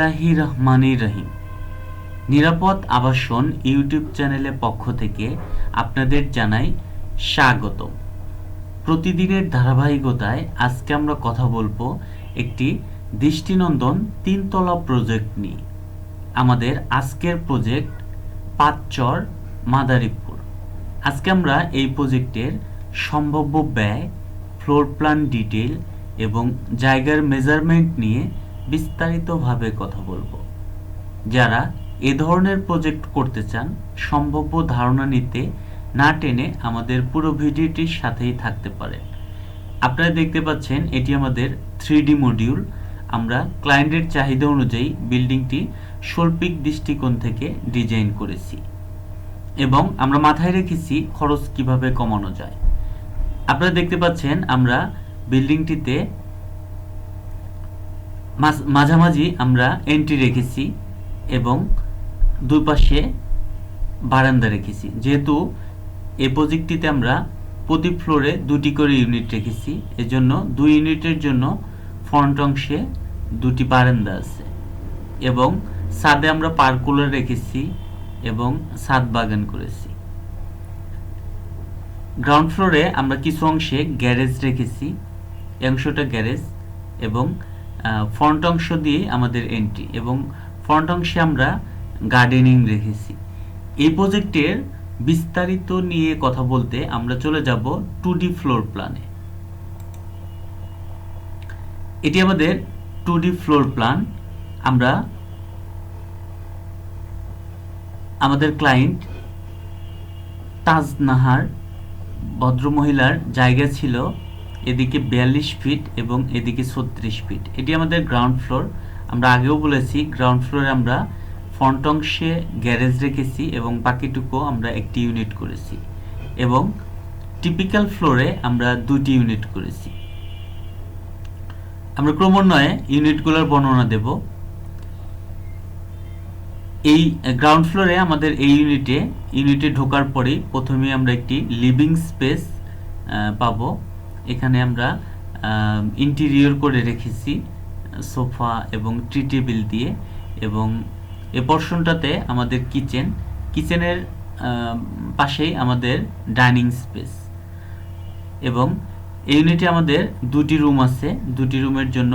রহিম নিরাপদ আবাসন ইউটিউব চ্যানেলের পক্ষ থেকে আপনাদের জানাই স্বাগত। প্রতিদিনের ধারাবাহিকতায় আজকে আমরা কথা বলবো একটি দৃষ্টিনন্দন তিনতলা প্রজেক্ট নিয়ে। আমাদের আজকের প্রজেক্ট পাঁচচর মাদারীপুর। আজকে আমরা এই প্রজেক্টের সম্ভাব্য ব্যয়, ফ্লোর প্ল্যান ডিটেল এবং জায়গার মেজারমেন্ট নিয়ে বিস্তারিতভাবে কথা বলবো। যারা এ ধরনের প্রজেক্ট করতে চান, সম্ভাব্য ধারণা নিতে না টেনে আমাদের পুরো ভিডিওটির সাথেই থাকতে পারেন। আপনারা দেখতে পাচ্ছেন এটি আমাদের 3D মডিউল। আমরা ক্লায়েন্টের চাহিদা অনুযায়ী বিল্ডিংটি শৈল্পিক দৃষ্টিকোণ থেকে ডিজাইন করেছি এবং আমরা মাথায় রেখেছি খরচ কিভাবে কমানো যায়। আপনারা দেখতে পাচ্ছেন আমরা বিল্ডিংটিতে মাঝামাঝি আমরা এন্ট্রি রেখেছি এবং দুই পাশে বারান্দা রেখেছি। যেহেতু এই প্রজেক্টটিতে আমরা প্রতি ফ্লোরে দুটি করে ইউনিট রেখেছি, এজন্য দুই ইউনিটের জন্য ফ্রন্ট অংশে দুটি বারান্দা আছে এবং ছাদে আমরা পার্কুলার রেখেছি এবং ছাদ বাগান করেছি। গ্রাউন্ড ফ্লোরে আমরা কিছু অংশে গ্যারেজ রেখেছি, এই অংশটা গ্যারেজ এবং ফ্রন্ট অংশ দিয়ে আমাদের এন্ট্রি এবং ফ্রন্ট অংশে আমরা গার্ডেনিং রেখেছি। এই প্রজেক্টের বিস্তারিত নিয়ে কথা বলতে আমরা চলে যাব 2D ফ্লোর প্ল্যানে। এটি আমাদের 2D ফ্লোর প্ল্যান। আমরা আমাদের ক্লায়েন্ট তাজনাহার ভদ্রমহিলার জায়গা ছিল এদিকে 42 ফিট এবং এদিকে 36 ফিট। এটি আমাদের গ্রাউন্ড ফ্লোর। আমরা আগেও বলেছি গ্রাউন্ড ফ্লোরে আমরা ফ্রন্ট অংশে গ্যারেজ রেখেছি এবং বাকিটুকু আমরা একটি ইউনিট করেছি এবং টিপিক্যাল ফ্লোরে আমরা দুটি ইউনিট করেছি। আমরা ক্রমান্বয়ে ইউনিটগুলোর বর্ণনা দেব। এই গ্রাউন্ড ফ্লোরে আমাদের এই ইউনিটে ঢোকার পরেই প্রথমে আমরা একটি লিভিং স্পেস পাবো। এখানে আমরা ইন্টেরিয়র করে রেখেছি সোফা এবং ট্রি টেবিল দিয়ে এবং এই পোর্শনটাতে আমাদের কিচেনের পাশেই আমাদের ডাইনিং স্পেস এবং এই ইউনিটে আমাদের দুটি রুম আছে। দুটি রুমের জন্য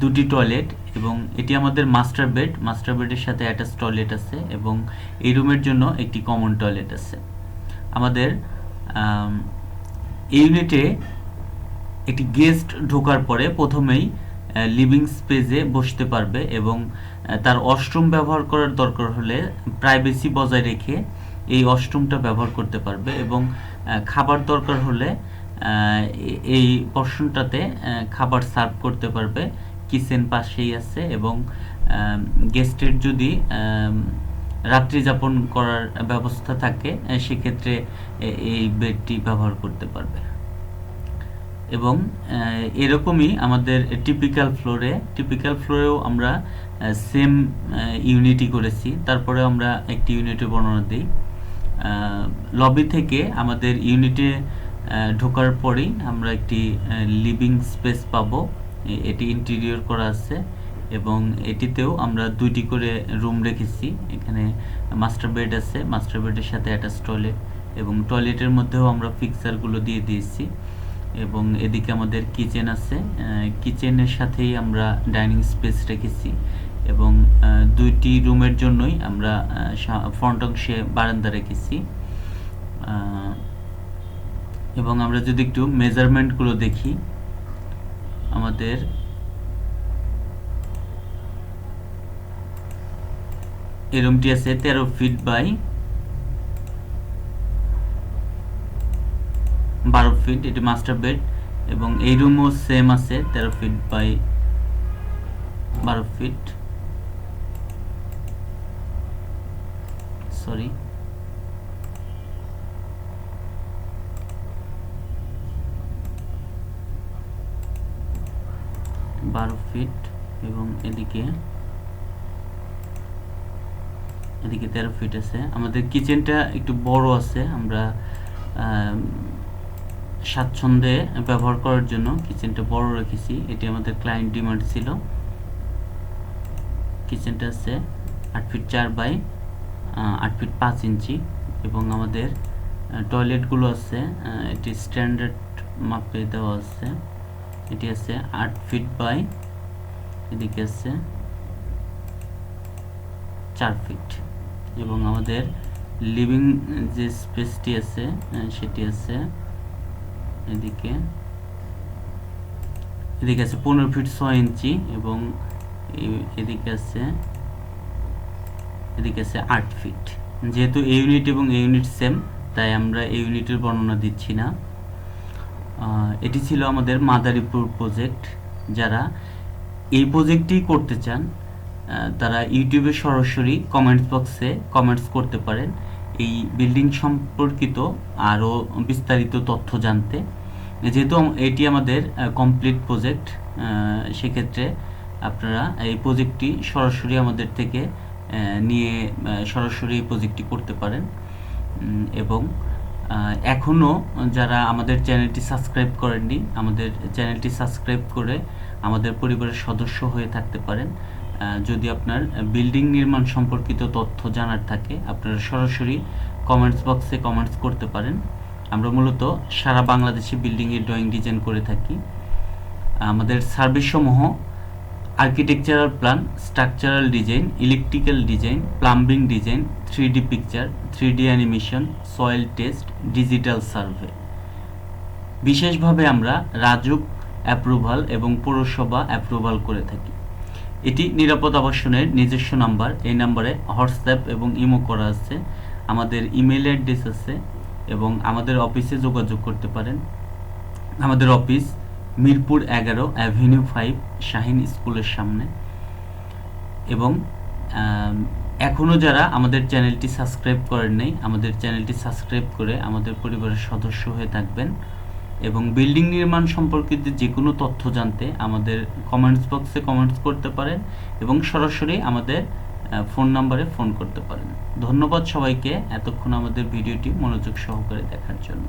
দুটি টয়লেট এবং এটি আমাদের মাস্টার বেডের সাথে অ্যাটাচ টয়লেট আছে এবং এই রুমের জন্য একটি কমন টয়লেট আছে। আমাদের এই ইউনিটে একটি গেস্ট ঢোকার পরে প্রথমেই লিভিং স্পেসে বসতে পারবে এবং তার ওয়াশরুম ব্যবহার করার দরকার হলে প্রাইভেসি বজায় রেখে এই ওয়াশরুমটা ব্যবহার করতে পারবে এবং খাবার দরকার হলে এই পোর্শনটাতে খাবার সার্ভ করতে পারবে। কিচেন পাশেই আছে এবং গেস্টের যদি রাত্রি যাপন করার ব্যবস্থা থাকে সেক্ষেত্রে এই বেডটি ব্যবহার করতে পারবে এবং এরকমই আমাদের টিপিক্যাল ফ্লোরেও আমরা সেম ইউনিটই করেছি। তারপরে আমরা একটি ইউনিটের বর্ণনা দিই। লবি থেকে আমাদের ইউনিটে ঢোকার পরেই আমরা একটি লিভিং স্পেস পাবো। এটি ইন্টেরিয়র করা আছে এবং এটিতেও আমরা দুইটি করে রুম রেখেছি। এখানে মাস্টার বেড আছে, মাস্টার বেডের সাথে অ্যাটাচ টয়লেট এবং টয়লেটের মধ্যেও আমরা ফিক্সারগুলো দিয়ে দিয়েছি এবং এদিকে আমাদের কিচেন আছে, কিচেনের সাথেই আমরা ডাইনিং স্পেস রেখেছি এবং দুইটি রুমের জন্যই আমরা ফ্রন্ট অংশে বারান্দা রেখেছি এবং আমরা যদি একটু মেজারমেন্টগুলো দেখি, আমাদের এই রুমটি আছে 13 ফিট বাই 12 ফিট, এটি মাস্টার বেড এবং এই রুমও সেম আছে 13 feet by 12 feet, sorry 12 feet এবং এদিকে 13 ফিট আছে। আমাদের কিচেনটা একটু বড় আছে, আমরা স্বাচ্ছন্দ্যে ব্যবহার করার জন্য কিচেনটা বড় রেখেছি। এটি আমাদের ক্লায়েন্ট ডিমান্ড ছিল। কিচেনটা আছে 8 ফিট 4 বাই 8 ফিট 5 ইঞ্চি এবং আমাদের টয়লেটগুলো আছে এটি স্ট্যান্ডার্ড মাপে দেওয়া আছে। এটি আছে 8 ফিট এদিকে আছে 4 ফিট এবং আমাদের লিভিং যে স্পেসটি আছে সেটি আছে এদিকে আছে 15 ফিট 6 ইঞ্চি এবং এদিকে আছে 8 ফিট। যেহেতু এই ইউনিট এবং এই ইউনিট সেম, তাই আমরা এই ইউনিটের বর্ণনা দিচ্ছি না। এটি ছিল আমাদের মাদারীপুর প্রজেক্ট। যারা এই প্রজেক্টটি করতে চান তারা ইউটিউবে সরাসরি কমেন্টস বক্সে কমেন্টস করতে পারেন এই বিল্ডিং সম্পর্কিত আরও বিস্তারিত তথ্য জানতে। যেহেতু এটি আমাদের কমপ্লিট প্রজেক্ট, সেক্ষেত্রে আপনারা এই প্রজেক্টটি সরাসরি আমাদের থেকে নিয়ে সরাসরি এই প্রজেক্টটি করতে পারেন। এবং এখনও যারা আমাদের চ্যানেলটি সাবস্ক্রাইব করেননি, আমাদের চ্যানেলটি সাবস্ক্রাইব করে আমাদের পরিবারের সদস্য হয়ে থাকতে পারেন। যদি আপনার বিল্ডিং নির্মাণ সম্পর্কিত তথ্য জানার থাকে, আপনারা সরাসরি কমেন্টস বক্সে কমেন্টস করতে পারেন। আমরা মূলত সারা বাংলাদেশে বিল্ডিংয়ের ড্রয়িং ডিজাইন করে থাকি। আমাদের সার্ভিসসমূহ architectural plan, structural design, electrical design, plumbing design, 3D picture, 3D animation, soil test, digital survey. বিশেষভাবে আমরা রাজুক অ্যাপ্রুভাল এবং পৌরসভা অ্যাপ্রুভাল করে থাকি। এটি নিরাপদ আবাসনের নিজস্ব নাম্বার। এই নাম্বারে হোয়াটসঅ্যাপ এবং ইমো করা আছে। আমাদের ইমেল অ্যাড্রেস আছে এবং আমাদের অফিসে যোগাযোগ করতে পারেন। আমাদের অফিস মিরপুর 11 অ্যাভিনিউ 5 শাহিন স্কুলের সামনে। এবং এখনও যারা আমাদের চ্যানেলটি সাবস্ক্রাইব করেন নাই, আমাদের চ্যানেলটি সাবস্ক্রাইব করে আমাদের পরিবারের সদস্য হয়ে থাকবেন। এবং বিল্ডিং নির্মাণ সম্পর্কিত যে কোনো তথ্য জানতে আমাদের কমেন্টস বক্সে কমেন্টস করতে পারেন এবং সরাসরি আমাদের ফোন নাম্বারে ফোন করতে পারেন। ধন্যবাদ সবাইকে এতক্ষণ আমাদের ভিডিওটি মনোযোগ সহকারে দেখার জন্য।